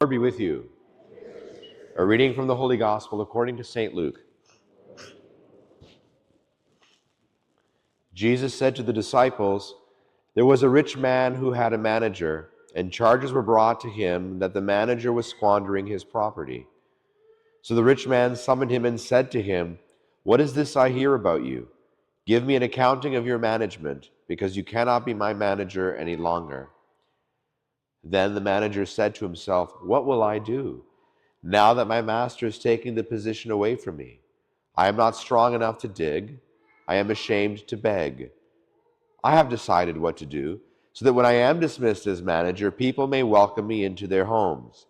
Lord be with you. A reading from the Holy Gospel according to St. Luke. Jesus said to the disciples, "There was a rich man who had a manager, and charges were brought to him that the manager was squandering his property. So the rich man summoned him and said to him, 'What is this I hear about you? Give me an accounting of your management, because you cannot be my manager any longer.' Then the manager said to himself, 'What will I do, now that my master is taking the position away from me? I am not strong enough to dig. I am ashamed to beg. I have decided what to do, so that when I am dismissed as manager, people may welcome me into their homes.'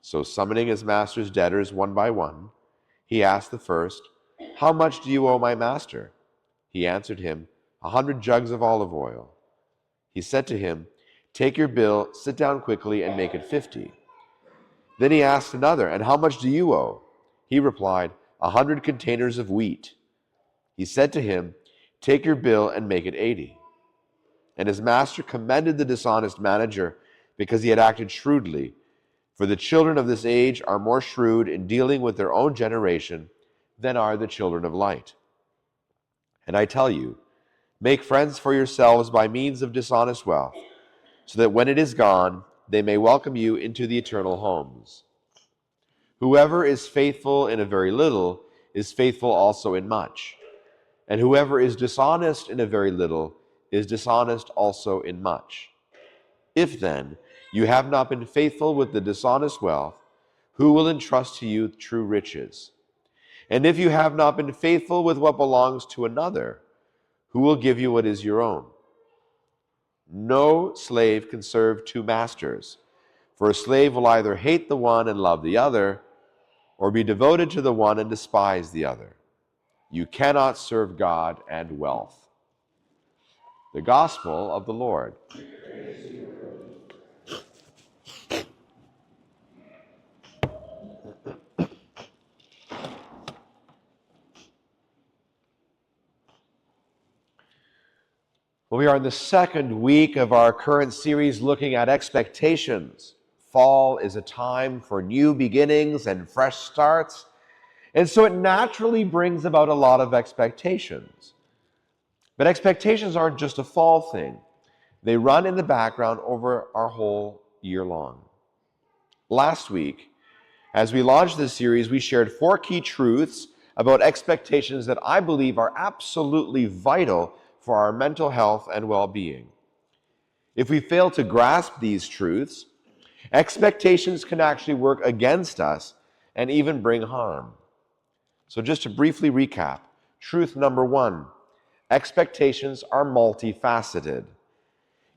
So summoning his master's debtors one by one, he asked the first, 'How much do you owe my master?' He answered him, 100 jugs of olive oil.' He said to him, 'Take your bill, sit down quickly, and make it 50. Then he asked another, 'And how much do you owe?' He replied, 100 containers of wheat.' He said to him, 'Take your bill and make it 80. And his master commended the dishonest manager because he had acted shrewdly. For the children of this age are more shrewd in dealing with their own generation than are the children of light. And I tell you, make friends for yourselves by means of dishonest wealth, so that when it is gone, they may welcome you into the eternal homes. Whoever is faithful in a very little is faithful also in much. And whoever is dishonest in a very little is dishonest also in much. If then you have not been faithful with the dishonest wealth, who will entrust to you true riches? And if you have not been faithful with what belongs to another, who will give you what is your own? No slave can serve two masters, for a slave will either hate the one and love the other, or be devoted to the one and despise the other. You cannot serve God and wealth." The Gospel of the Lord. Well, we are in the second week of our current series looking at expectations. Fall is a time for new beginnings and fresh starts, and so it naturally brings about a lot of expectations. But expectations aren't just a fall thing. They run in the background over our whole year long. Last week, as we launched this series, we shared 4 key truths about expectations that I believe are absolutely vital for our mental health and well-being. If we fail to grasp these truths, expectations can actually work against us and even bring harm. So just to briefly recap, truth number 1, expectations are multifaceted.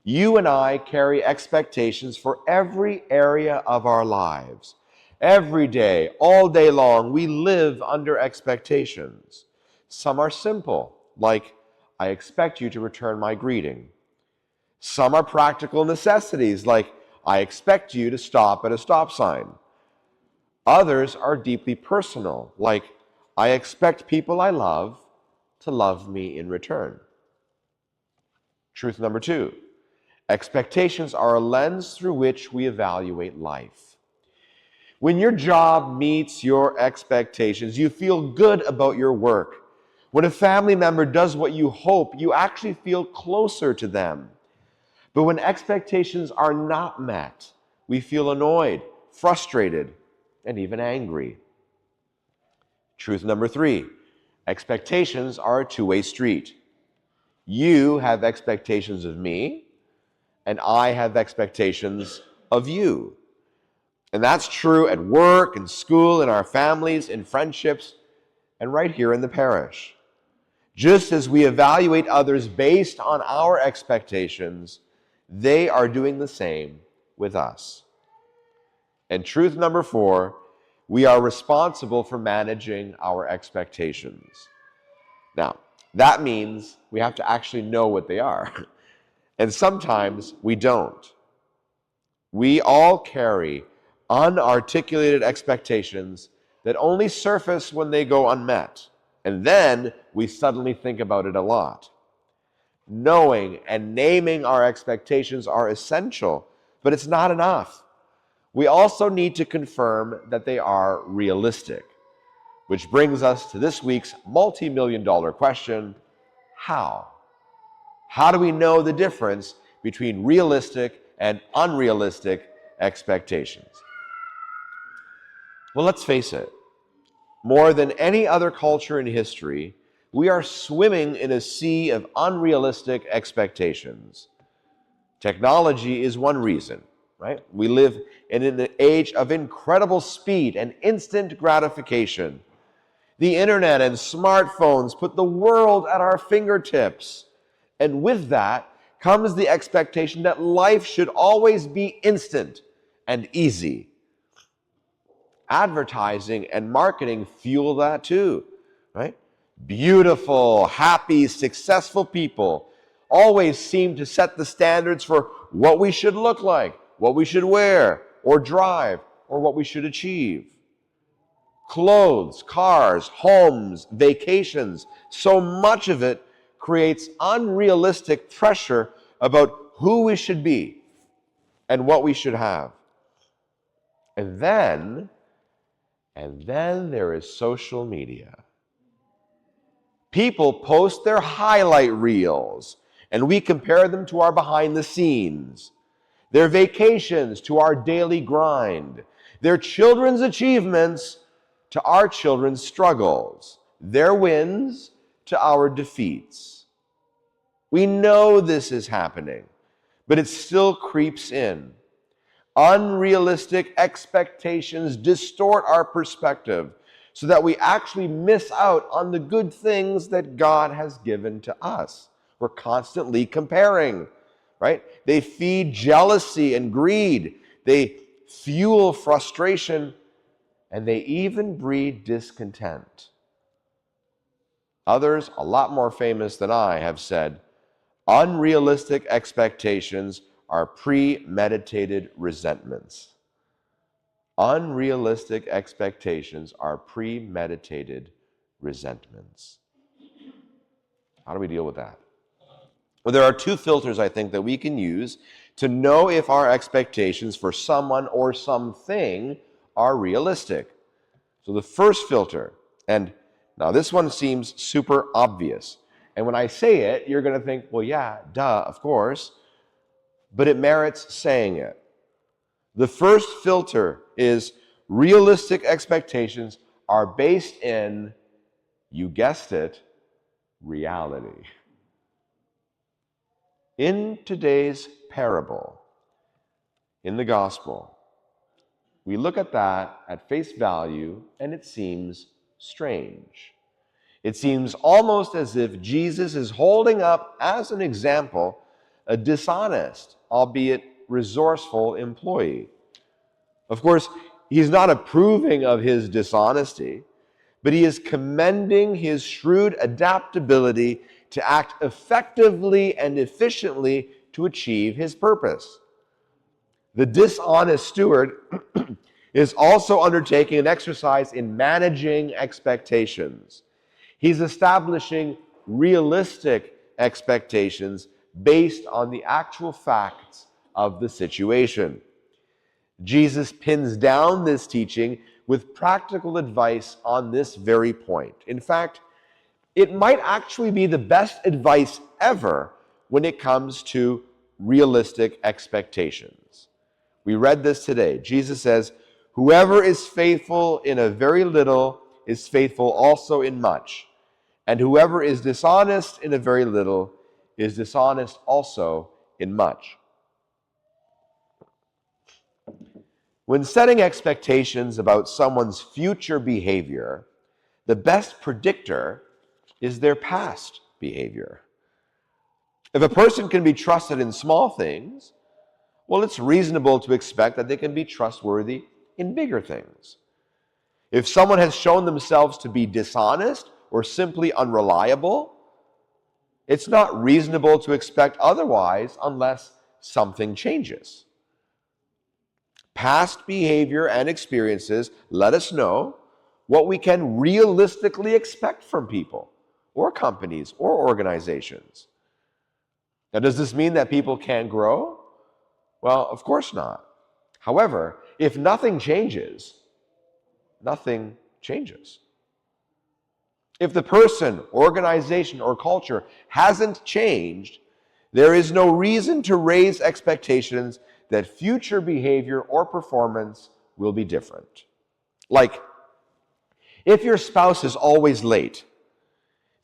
You and I carry expectations for every area of our lives. Every day, all day long, we live under expectations. Some are simple, like, I expect you to return my greeting. Some are practical necessities, like, I expect you to stop at a stop sign. Others are deeply personal, like, I expect people I love to love me in return. Truth number 2, expectations are a lens through which we evaluate life. When your job meets your expectations, you feel good about your work. When a family member does what you hope, you actually feel closer to them. But when expectations are not met, we feel annoyed, frustrated, and even angry. Truth number 3, expectations are a two-way street. You have expectations of me, and I have expectations of you. And that's true at work, in school, in our families, in friendships, and right here in the parish. Just as we evaluate others based on our expectations, they are doing the same with us. And truth number 4, we are responsible for managing our expectations. Now, that means we have to actually know what they are. And sometimes we don't. We all carry unarticulated expectations that only surface when they go unmet. And then we suddenly think about it a lot. Knowing and naming our expectations are essential, but it's not enough. we also need to confirm that they are realistic. Which brings us to this week's multi-million-dollar question: how? How do we know the difference between realistic and unrealistic expectations? Well, let's face it. More than any other culture in history, we are swimming in a sea of unrealistic expectations. Technology is one reason, right? We live in an age of incredible speed and instant gratification. The internet and smartphones put the world at our fingertips. And with that comes the expectation that life should always be instant and easy. Advertising and marketing fuel that too, right? Beautiful, happy, successful people always seem to set the standards for what we should look like, what we should wear or drive, or what we should achieve. Clothes, cars, homes, vacations, so much of it creates unrealistic pressure about who we should be and what we should have. And then there is social media. People post their highlight reels, and we compare them to our behind the scenes, their vacations to our daily grind, their children's achievements to our children's struggles, their wins to our defeats. We know this is happening, but it still creeps in. Unrealistic expectations distort our perspective so that we actually miss out on the good things that God has given to us. We're constantly comparing, right? They feed jealousy and greed. They fuel frustration, and they even breed discontent. Others, a lot more famous than I, have said, unrealistic expectations are premeditated resentments. Unrealistic expectations are premeditated resentments. How do we deal with that? Well, there are two filters, I think, that we can use to know if our expectations for someone or something are realistic. So the first filter, and now this one seems super obvious. And when I say it, you're going to think, well, yeah, duh, of course. But it merits saying it. The first filter is realistic expectations are based in, you guessed it, reality. In today's parable, in the gospel, we look at that at face value and it seems strange. It seems almost as if Jesus is holding up as an example a dishonest, albeit resourceful employee. Of course, he's not approving of his dishonesty, but he is commending his shrewd adaptability to act effectively and efficiently to achieve his purpose. The dishonest steward is also undertaking an exercise in managing expectations. He's establishing realistic expectations based on the actual facts of the situation. Jesus pins down this teaching with practical advice on this very point. In fact, it might actually be the best advice ever when it comes to realistic expectations. We read this today. Jesus says, "Whoever is faithful in a very little is faithful also in much, and whoever is dishonest in a very little is dishonest also in much." When setting expectations about someone's future behavior, the best predictor is their past behavior. If a person can be trusted in small things, well, it's reasonable to expect that they can be trustworthy in bigger things. If someone has shown themselves to be dishonest or simply unreliable, it's not reasonable to expect otherwise unless something changes. Past behavior and experiences let us know what we can realistically expect from people or companies or organizations. Now, does this mean that people can't grow? Well, of course not. However, if nothing changes, nothing changes. If the person, organization, or culture hasn't changed, there is no reason to raise expectations that future behavior or performance will be different. Like, if your spouse is always late,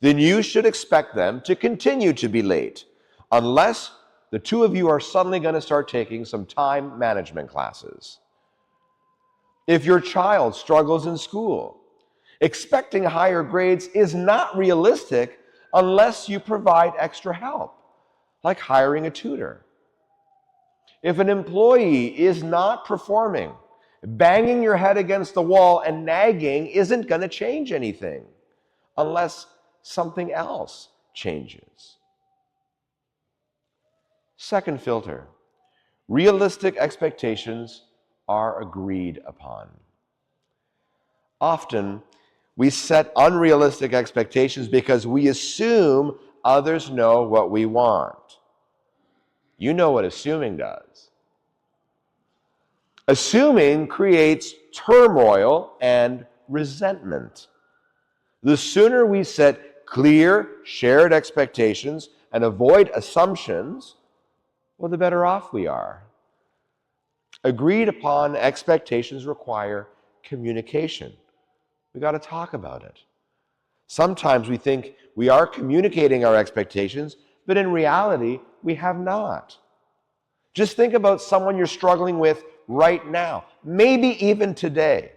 then you should expect them to continue to be late, unless the two of you are suddenly going to start taking some time management classes. If your child struggles in school, expecting higher grades is not realistic unless you provide extra help, like hiring a tutor. If an employee is not performing, banging your head against the wall and nagging isn't going to change anything unless something else changes. Second filter, realistic expectations are agreed upon. Often, we set unrealistic expectations because we assume others know what we want. You know what assuming does. Assuming creates turmoil and resentment. The sooner we set clear, shared expectations and avoid assumptions, well, the better off we are. Agreed upon expectations require communication. We got to talk about it. Sometimes we think we are communicating our expectations, but in reality, we have not. Just think about someone you're struggling with right now, maybe even today.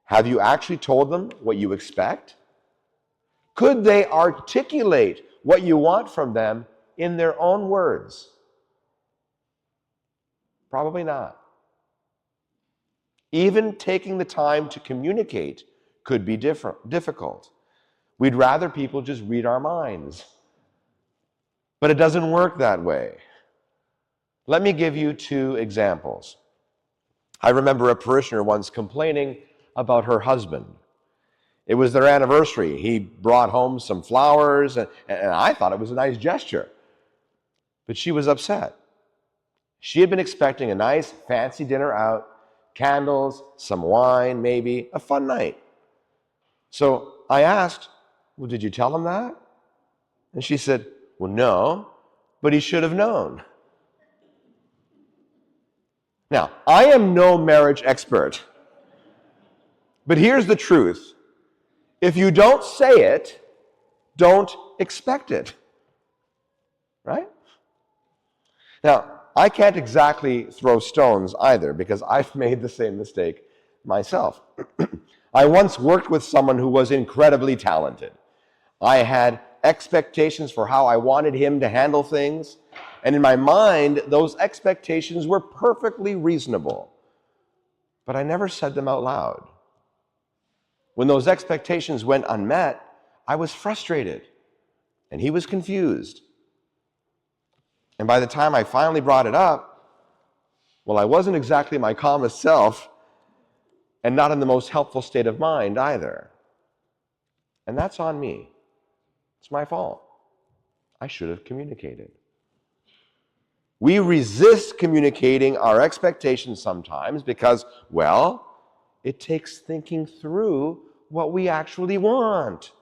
Have you actually told them what you expect? Could they articulate what you want from them in their own words? Probably not. Even taking the time to communicate could be difficult. We'd rather people just read our minds. But it doesn't work that way. Let me give you two examples. I remember a parishioner once complaining about her husband. It was their anniversary. He brought home some flowers, and I thought it was a nice gesture. But she was upset. She had been expecting a nice, fancy dinner out, candles, some wine, maybe, a fun night. So I asked, well, did you tell him that? And she said, well, no, but he should have known. Now, I am no marriage expert, but here's the truth. If you don't say it, don't expect it. Right? Now, I can't exactly throw stones either, because I've made the same mistake myself. I once worked with someone who was incredibly talented. I had expectations for how I wanted him to handle things, and in my mind, those expectations were perfectly reasonable. But I never said them out loud. When those expectations went unmet, I was frustrated, and he was confused. And by the time I finally brought it up, well, I wasn't exactly my calmest self, and not in the most helpful state of mind either. And that's on me. It's my fault. I should have communicated. We resist communicating our expectations sometimes because, well, it takes thinking through what we actually want.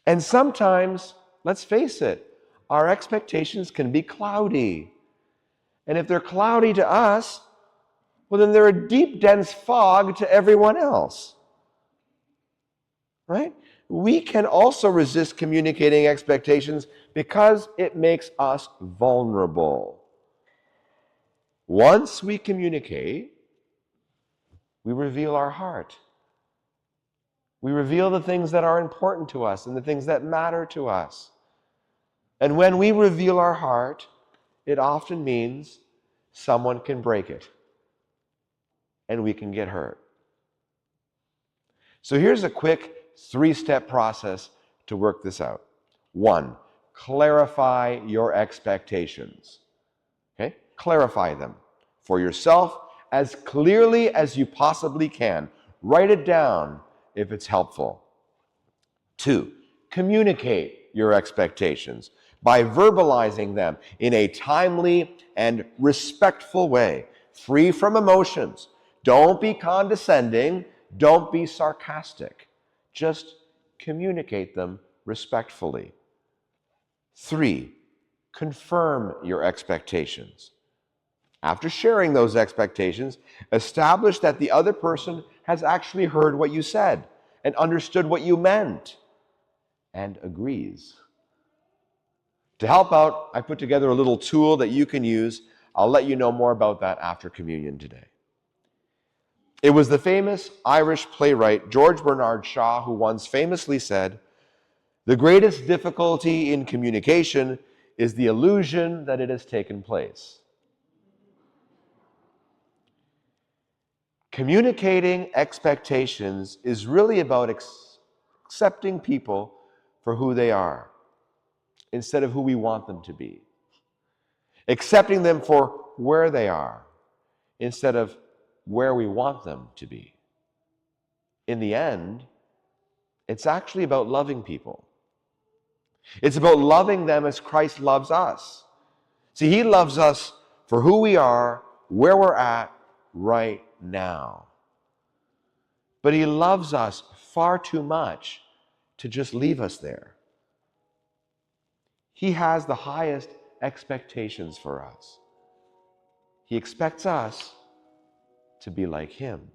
And sometimes, let's face it, our expectations can be cloudy. And if they're cloudy to us, well, then they're a deep, dense fog to everyone else. Right? We can also resist communicating expectations because it makes us vulnerable. Once we communicate, we reveal our heart. We reveal the things that are important to us and the things that matter to us. And when we reveal our heart, it often means someone can break it and we can get hurt. So here's a quick 3-step process to work this out. 1, clarify your expectations. Okay? Clarify them for yourself as clearly as you possibly can. Write it down if it's helpful. 2, communicate your expectations by verbalizing them in a timely and respectful way. free from emotions. Don't be condescending. Don't be sarcastic. Just communicate them respectfully. 3, confirm your expectations. After sharing those expectations, establish that the other person has actually heard what you said and understood what you meant and agrees. To help out, I put together a little tool that you can use. I'll let you know more about that after communion today. It was the famous Irish playwright George Bernard Shaw who once famously said, "The greatest difficulty in communication is the illusion that it has taken place." Communicating expectations is really about accepting people for who they are instead of who we want them to be. Accepting them for where they are instead of where we want them to be. In the end, it's actually about loving people. It's about loving them as Christ loves us. See, he loves us for who we are, where we're at right now. But he loves us far too much to just leave us there. He has the highest expectations for us. He expects us to be like him.